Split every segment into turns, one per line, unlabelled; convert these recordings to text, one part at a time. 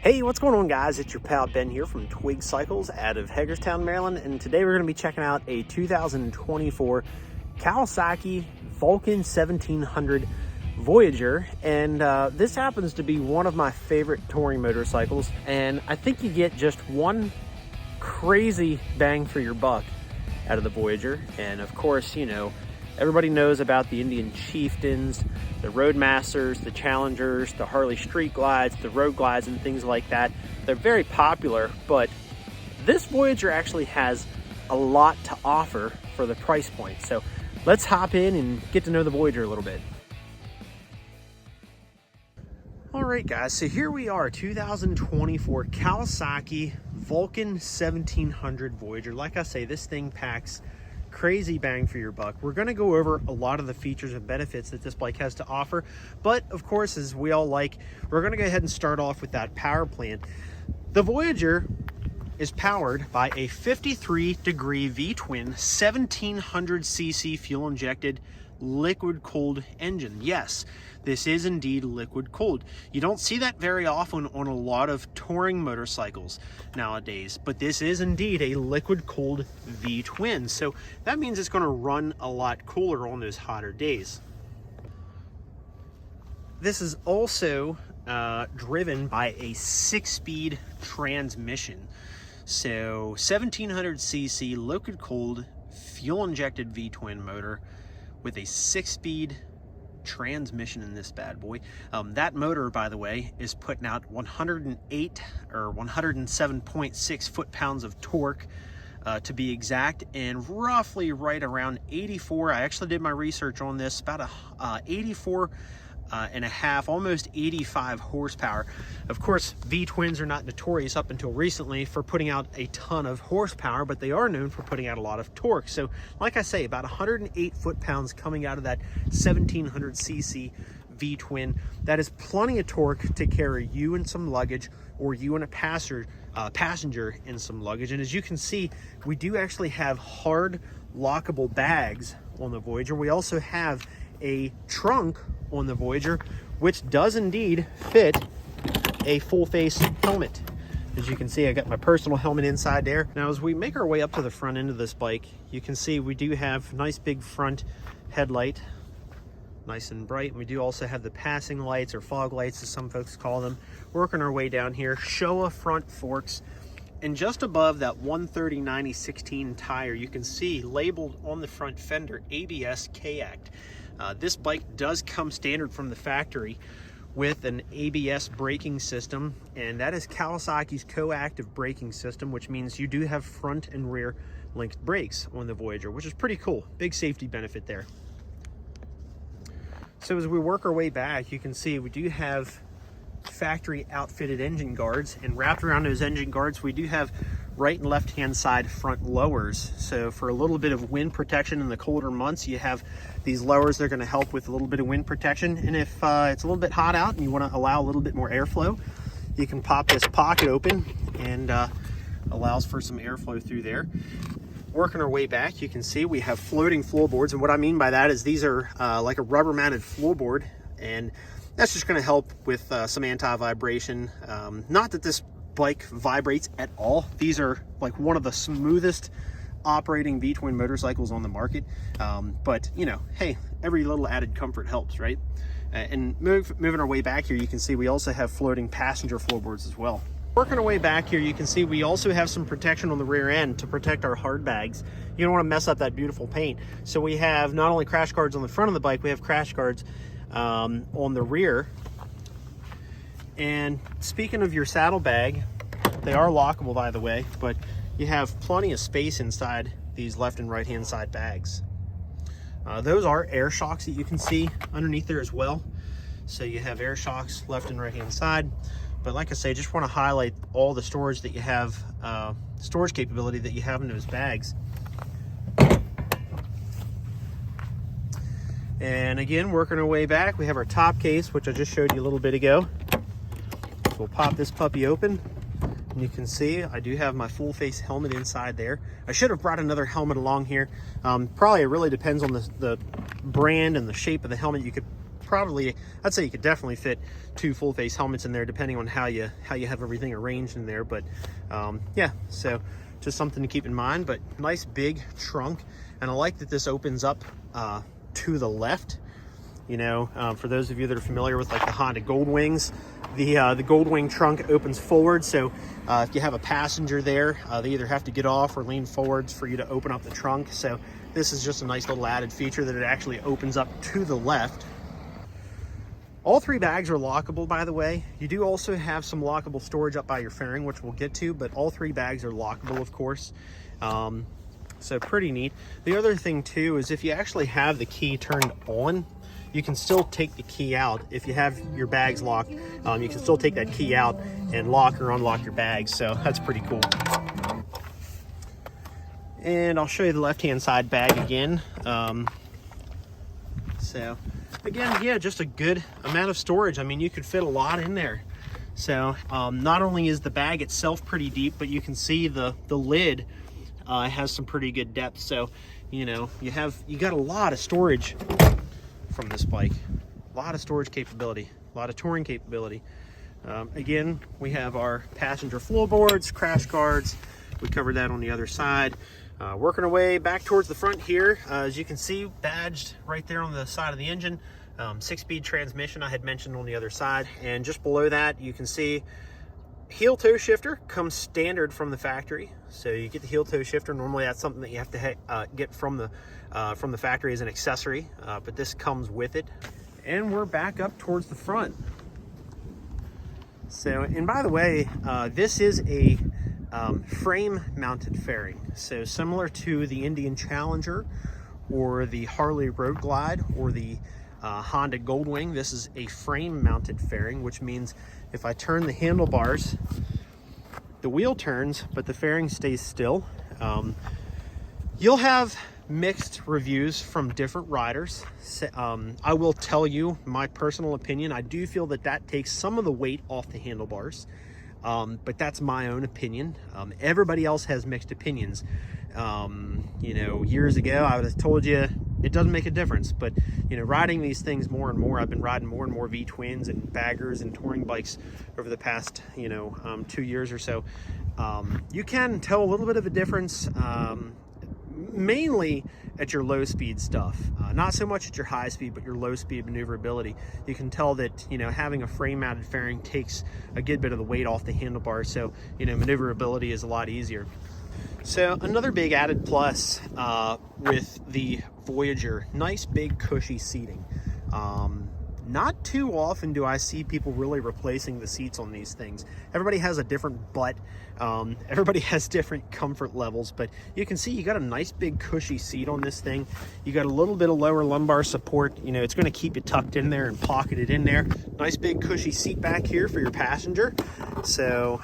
Hey, what's going on, guys? It's your pal Ben here from Twig Cycles out of Hagerstown, Maryland, and today we're going to be checking out a 2024 Kawasaki Vulcan 1700 Voyager, and this happens to be one of my favorite touring motorcycles, and I think you get just one crazy bang for your buck out of the Voyager. And of course, you know, everybody knows about the Indian Chieftains, the Roadmasters, the Challengers, the Harley Street Glides, the Road Glides, and things like that. They're very popular, but this Voyager actually has a lot to offer for the price point. So let's hop in and get to know the Voyager a little bit. All right, guys, so here we are, 2024 Kawasaki Vulcan 1700 Voyager. Like I say, this thing packs crazy bang for your buck. We're going to go over a lot of the features and benefits that this bike has to offer, but of course, as we all like, we're going to go ahead and start off with that power plant. The Voyager is powered by a 53-degree V-twin 1700cc fuel-injected liquid-cooled engine. Yes, this is indeed liquid-cooled. You don't see that very often on a lot of touring motorcycles nowadays, but this is indeed a liquid-cooled V-twin, so that means it's going to run a lot cooler on those hotter days. This is also driven by a 6-speed transmission. So 1700cc liquid-cooled fuel-injected V-twin motor with a 6-speed transmission in this bad boy. That motor, by the way, is putting out 108 or 107.6 foot-pounds of torque to be exact, and roughly right around 84. I actually did my research on this, about 84 and a half, almost 85 horsepower. Of course, V-twins are not notorious up until recently for putting out a ton of horsepower, but they are known for putting out a lot of torque. So like I say, about 108 foot-pounds coming out of that 1700cc V-twin. That is plenty of torque to carry you and some luggage, or you and a passenger in some luggage. And as you can see, we do actually have hard lockable bags on the Voyager. We also have a trunk on the Voyager, which does indeed fit a full face helmet. As you can see, I got my personal helmet inside there. Now, as we make our way up to the front end of this bike, you can see we do have nice big front headlight, nice and bright. We do also have the passing lights, or fog lights as some folks call them. Working our way down here, Showa front forks, and just above that 130/90/16 tire, you can see labeled on the front fender ABS K-Act. This bike does come standard from the factory with an ABS braking system, and that is Kawasaki's co-active braking system, which means you do have front and rear linked brakes on the Voyager, which is pretty cool. Big safety benefit there. So as we work our way back, you can see we do have factory outfitted engine guards, and wrapped around those engine guards, we do have right and left hand side front lowers. So for a little bit of wind protection in the colder months, you have these lowers. They're going to help with a little bit of wind protection. And if it's a little bit hot out and you want to allow a little bit more airflow, you can pop this pocket open, and allows for some airflow through there. Working our way back, you can see we have floating floorboards, and what I mean by that is these are like a rubber mounted floorboard, and that's just going to help with some anti-vibration. Not that this bike vibrates at all. These are like one of the smoothest operating V-twin motorcycles on the market, but you know, hey, every little added comfort helps, right? And moving our way back here, you can see we also have floating passenger floorboards as well. Working our way back here, you can see we also have some protection on the rear end to protect our hard bags. You don't want to mess up that beautiful paint, so we have not only crash guards on the front of the bike, we have crash guards on the rear. And speaking of your saddlebag, they are lockable, by the way, but you have plenty of space inside these left and right hand side bags. Those are air shocks that you can see underneath there as well. So you have air shocks left and right hand side. But like I say, just want to highlight all the storage that you have, storage capability that you have in those bags. And again, working our way back, we have our top case, which I just showed you a little bit ago. So we'll pop this puppy open, and you can see I do have my full face helmet inside there. I should have brought another helmet along here. Probably it really depends on the brand and the shape of the helmet. You could probably, I'd say you could definitely fit 2 full face helmets in there, depending on how you have everything arranged in there. But yeah, so just something to keep in mind. But nice big trunk, and I like that this opens up to the left. You know, for those of you that are familiar with like the Honda Goldwings, the Goldwing trunk opens forward. So if you have a passenger there, they either have to get off or lean forwards for you to open up the trunk. So this is just a nice little added feature that it actually opens up to the left. All 3 bags are lockable, by the way. You do also have some lockable storage up by your fairing, which we'll get to, but all 3 bags are lockable, of course. So pretty neat. The other thing too is if you actually have the key turned on, you can still take the key out. If you have your bags locked, you can still take that key out and lock or unlock your bags. So that's pretty cool. And I'll show you the left-hand side bag again. So again, yeah, just a good amount of storage. I mean, you could fit a lot in there. So not only is the bag itself pretty deep, but you can see the lid has some pretty good depth. So, you know, you got a lot of storage from this bike. A lot of storage capability, a lot of touring capability. Again, we have our passenger floorboards, crash guards. We covered that on the other side. Working our way back towards the front here, as you can see, badged right there on the side of the engine. 6-speed transmission I had mentioned on the other side, and just below that you can see heel toe shifter comes standard from the factory. So you get the heel toe shifter. Normally that's something that you have to get from the factory as an accessory, but this comes with it. And we're back up towards the front. So, and by the way, this is a frame mounted fairing. So similar to the Indian Challenger or the Harley Road Glide or the Honda Goldwing, this is a frame mounted fairing, which means if I turn the handlebars, the wheel turns, but the fairing stays still. You'll have mixed reviews from different riders. I will tell you my personal opinion. I do feel that that takes some of the weight off the handlebars, but that's my own opinion. Everybody else has mixed opinions. You know, years ago I would have told you it doesn't make a difference, but you know, riding these things more and more, I've been riding more and more V-twins and baggers and touring bikes over the past, you know, 2 years or so. You can tell a little bit of a difference, mainly at your low speed stuff, not so much at your high speed, but your low speed maneuverability. You can tell that, you know, having a frame mounted fairing takes a good bit of the weight off the handlebars, so you know, maneuverability is a lot easier. So another big added plus with the Voyager, nice big cushy seating. Not too often do I see people really replacing the seats on these things. Everybody has a different butt. Everybody has different comfort levels, but you can see you got a nice big cushy seat on this thing. You got a little bit of lower lumbar support. You know, it's going to keep it tucked in there and pocketed in there. Nice big cushy seat back here for your passenger. So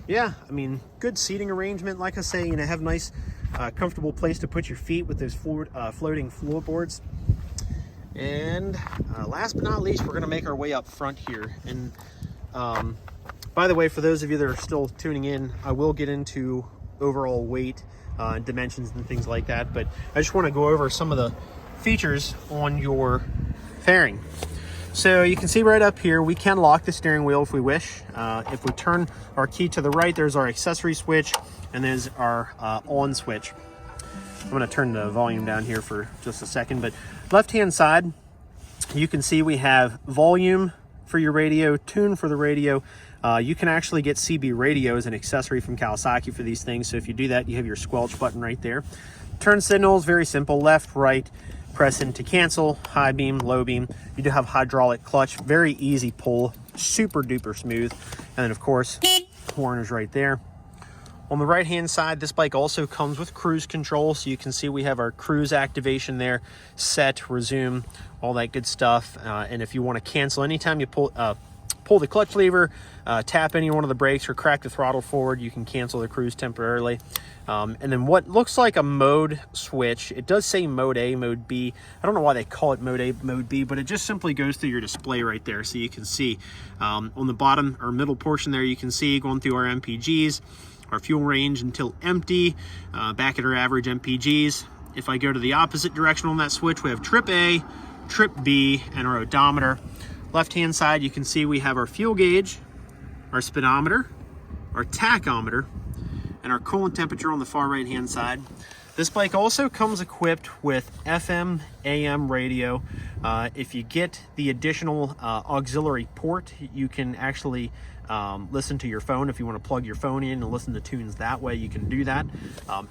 yeah, I mean, good seating arrangement. Like I say, you know, have a nice comfortable place to put your feet with those floating floorboards. And last but not least, we're going to make our way up front here. And by the way, for those of you that are still tuning in, I will get into overall weight and dimensions and things like that, but I just want to go over some of the features on your fairing. So you can see right up here, we can lock the steering wheel if we wish. If we turn our key to the right, there's our accessory switch, and there's our on switch. I'm going to turn the volume down here for just a second, but left hand side, you can see we have volume for your radio, tune for the radio. You can actually get CB radio as an accessory from Kawasaki for these things. So if you do that, you have your squelch button right there. Turn signals, very simple, left, right, press in to cancel, high beam, low beam. You do have hydraulic clutch, very easy pull, super duper smooth. And then of course, horn is right there. On the right hand side, this bike also comes with cruise control. So you can see we have our cruise activation there, set, resume, all that good stuff. And if you want to cancel, anytime you pull the clutch lever, tap any one of the brakes or crack the throttle forward, you can cancel the cruise temporarily. And then what looks like a mode switch, it does say mode A, mode B. I don't know why they call it mode A, mode B, but it just simply goes through your display right there. So you can see on the bottom or middle portion there, you can see going through our MPGs, our fuel range until empty, back at our average MPGs. If I go to the opposite direction on that switch, we have trip A, trip B, and our odometer. Left hand side, you can see we have our fuel gauge, our speedometer, our tachometer, and our coolant temperature on the far right hand side. This bike also comes equipped with FM, AM radio. If you get the additional auxiliary port, you can actually listen to your phone. If you want to plug your phone in and listen to tunes that way, you can do that.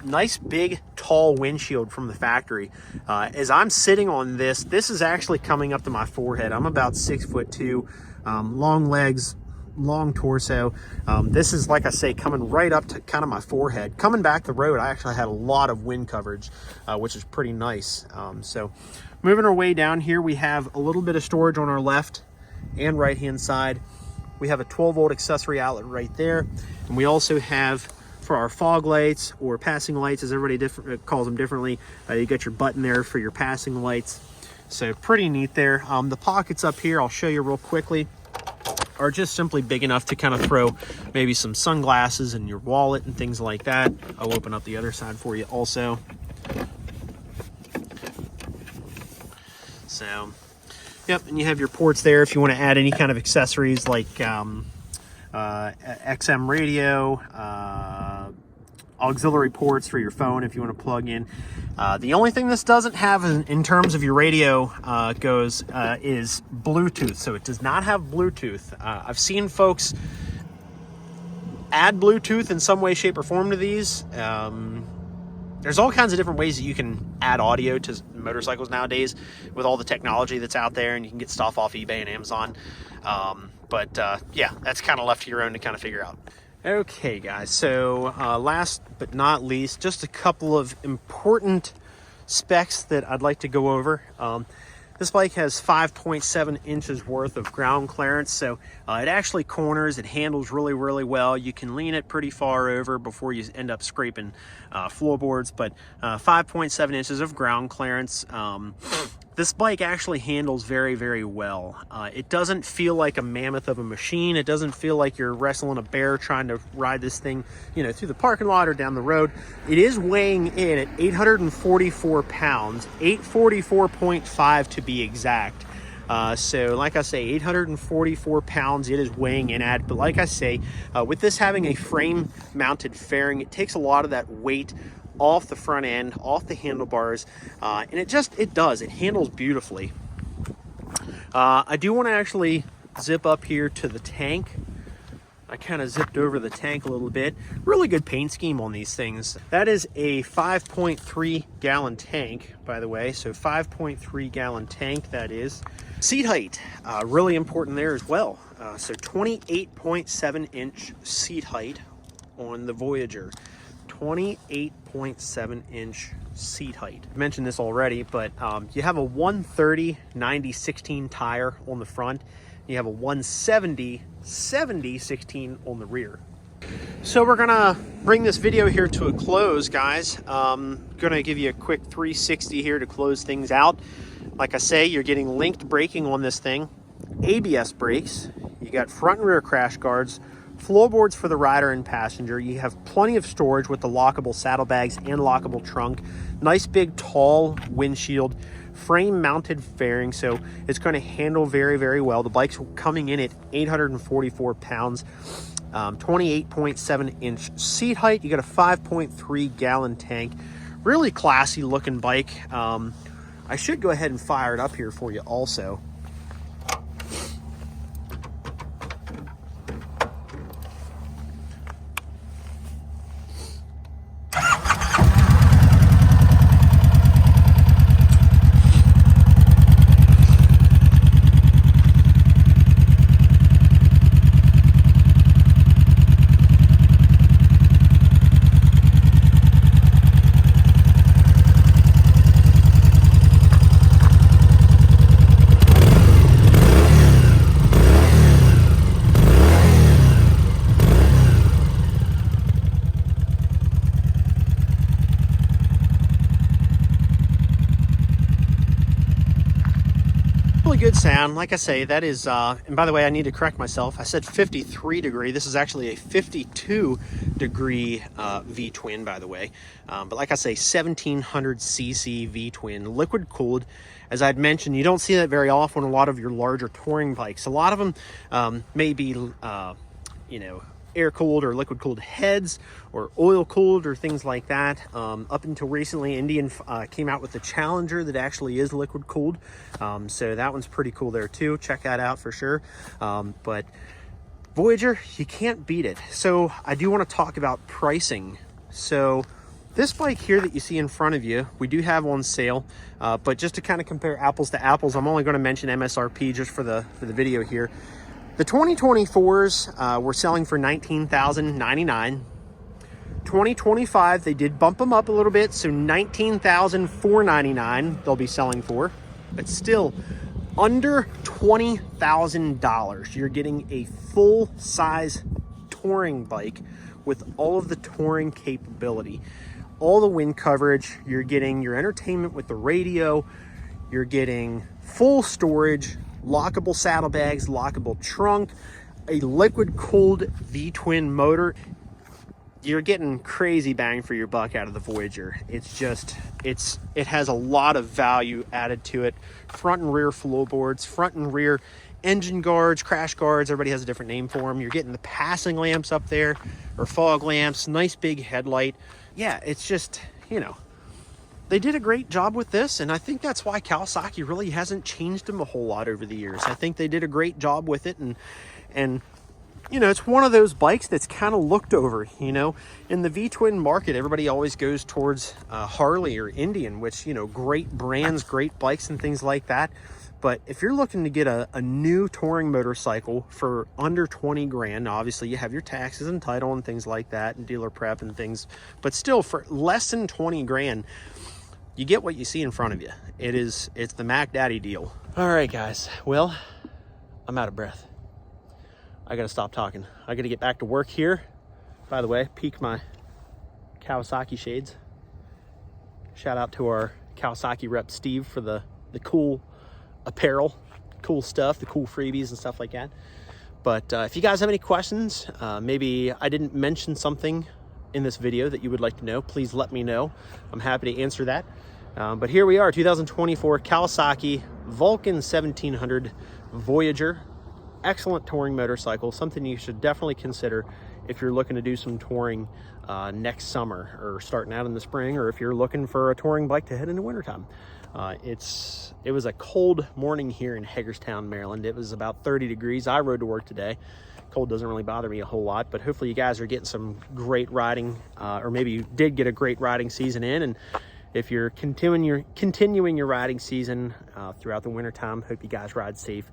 Nice big tall windshield from the factory. As I'm sitting on this is actually coming up to my forehead. I'm about 6'2", long legs, long torso. This is, like I say, coming right up to kind of my forehead. Coming back the road, I actually had a lot of wind coverage, which is pretty nice. So moving our way down here, we have a little bit of storage on our left and right hand side. We have a 12-volt accessory outlet right there, and we also have, for our fog lights or passing lights, as everybody calls them differently, you got your button there for your passing lights. So pretty neat there. The pockets up here, I'll show you real quickly, are just simply big enough to kind of throw maybe some sunglasses and your wallet and things like that. I'll open up the other side for you also. So, yep, and you have your ports there if you want to add any kind of accessories like XM radio, auxiliary ports for your phone if you want to plug in. The only thing this doesn't have in terms of your radio is Bluetooth. So it does not have Bluetooth. I've seen folks add Bluetooth in some way, shape, or form to these. There's all kinds of different ways that you can add audio to motorcycles nowadays with all the technology that's out there, and you can get stuff off eBay and Amazon. Yeah, that's kind of left to your own to kind of figure out. Okay guys, so last but not least, just a couple of important specs that I'd like to go over. This bike has 5.7 inches worth of ground clearance, so it actually corners, it handles really, really well. You can lean it pretty far over before you end up scraping floorboards, but 5.7 inches of ground clearance. This bike actually handles very, very well. It doesn't feel like a mammoth of a machine. It doesn't feel like you're wrestling a bear trying to ride this thing, you know, through the parking lot or down the road. It is weighing in at 844 pounds, 844.5 to be exact. So like I say, 844 pounds it is weighing in at, but like I say, with this having a frame mounted fairing, it takes a lot of that weight off the front end, off the handlebars, and it handles beautifully. I do want to actually zip up here to the tank. I kind of zipped over the tank a little bit. Really good paint scheme on these things. That is a 5.3 gallon tank, by the way. So 5.3 gallon tank, that is. Seat height, really important there as well. So 28.7 inch seat height on the Voyager. 28.7 inch seat height. I mentioned this already, but you have a 130/90/16 tire on the front. You have a 170/70/16 on the rear. So we're gonna bring this video here to a close, guys. Gonna give you a quick 360 here to close things out. Like I say, you're getting linked braking on this thing, ABS brakes, you got front and rear crash guards, floorboards for the rider and passenger. You have plenty of storage with the lockable saddlebags and lockable trunk. Nice big tall windshield, frame mounted fairing, so it's going to handle very, very well. The bike's coming in at 844 pounds, 28.7 inch seat height. You got a 5.3 gallon tank. Really classy looking bike. I should go ahead and fire it up here for you also. good sound. Like I say, that is, and by the way, I need to correct myself. I said 53 degree. This is actually a 52 degree V-twin, by the way. But like I say, 1700 cc V-twin, liquid cooled. As I'd mentioned, you don't see that very often on a lot of your larger touring bikes. A lot of them may be, you know, air cooled or liquid cooled heads or oil cooled or things like that. Up until recently, Indian came out with the Challenger that actually is liquid cooled. So that one's pretty cool there too. Check that out for sure. But Voyager, you can't beat it. So I do want to talk about pricing. So this bike here that you see in front of you, we do have on sale, but just to kind of compare apples to apples, I'm only going to mention MSRP just for the video here. The 2024s were selling for $19,099. 2025, they did bump them up a little bit, so $19,499 they'll be selling for, but still under $20,000. You're getting a full-size touring bike with all of the touring capability, all the wind coverage. You're getting your entertainment with the radio. You're getting full storage, lockable saddlebags, lockable trunk, a liquid cooled V-twin motor. You're getting crazy bang for your buck out of the Voyager. It's just, it has a lot of value added to it. Front and rear floorboards, front and rear engine guards, crash guards, everybody has a different name for them. You're getting the passing lamps up there, or fog lamps, nice big headlight. Yeah, it's just, you know, they did a great job with this, and I think that's why Kawasaki really hasn't changed them a whole lot over the years. I think they did a great job with it, and you know, it's one of those bikes that's kind of looked over. You know, in the V-twin market, everybody always goes towards Harley or Indian, which, you know, great brands, great bikes and things like that. But if you're looking to get a new touring motorcycle for under 20 grand, obviously you have your taxes and title and things like that and dealer prep and things, but still for less than 20 grand, you get what you see in front of you. It's the Mac Daddy deal. All right, guys. Well, I'm out of breath. I gotta stop talking. I gotta get back to work here. By the way, peek my Kawasaki shades. Shout out to our Kawasaki rep, Steve, for the cool apparel, cool stuff, the cool freebies and stuff like that. But if you guys have any questions, maybe I didn't mention something in this video that you would like to know, please let me know. I'm happy to answer that. But here we are, 2024 Kawasaki Vulcan 1700 Voyager. Excellent touring motorcycle, something you should definitely consider if you're looking to do some touring next summer or starting out in the spring, or if you're looking for a touring bike to head into wintertime. It was a cold morning here in Hagerstown, Maryland. It was about 30 degrees. I rode to work today. Cold doesn't really bother me a whole lot, but hopefully you guys are getting some great riding, or maybe you did get a great riding season in, and if you're continuing your riding season throughout the wintertime, hope you guys ride safe.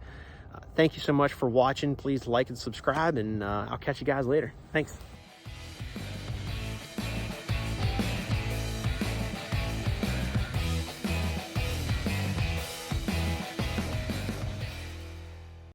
Thank you so much for watching. Please like and subscribe, and I'll catch you guys later. Thanks.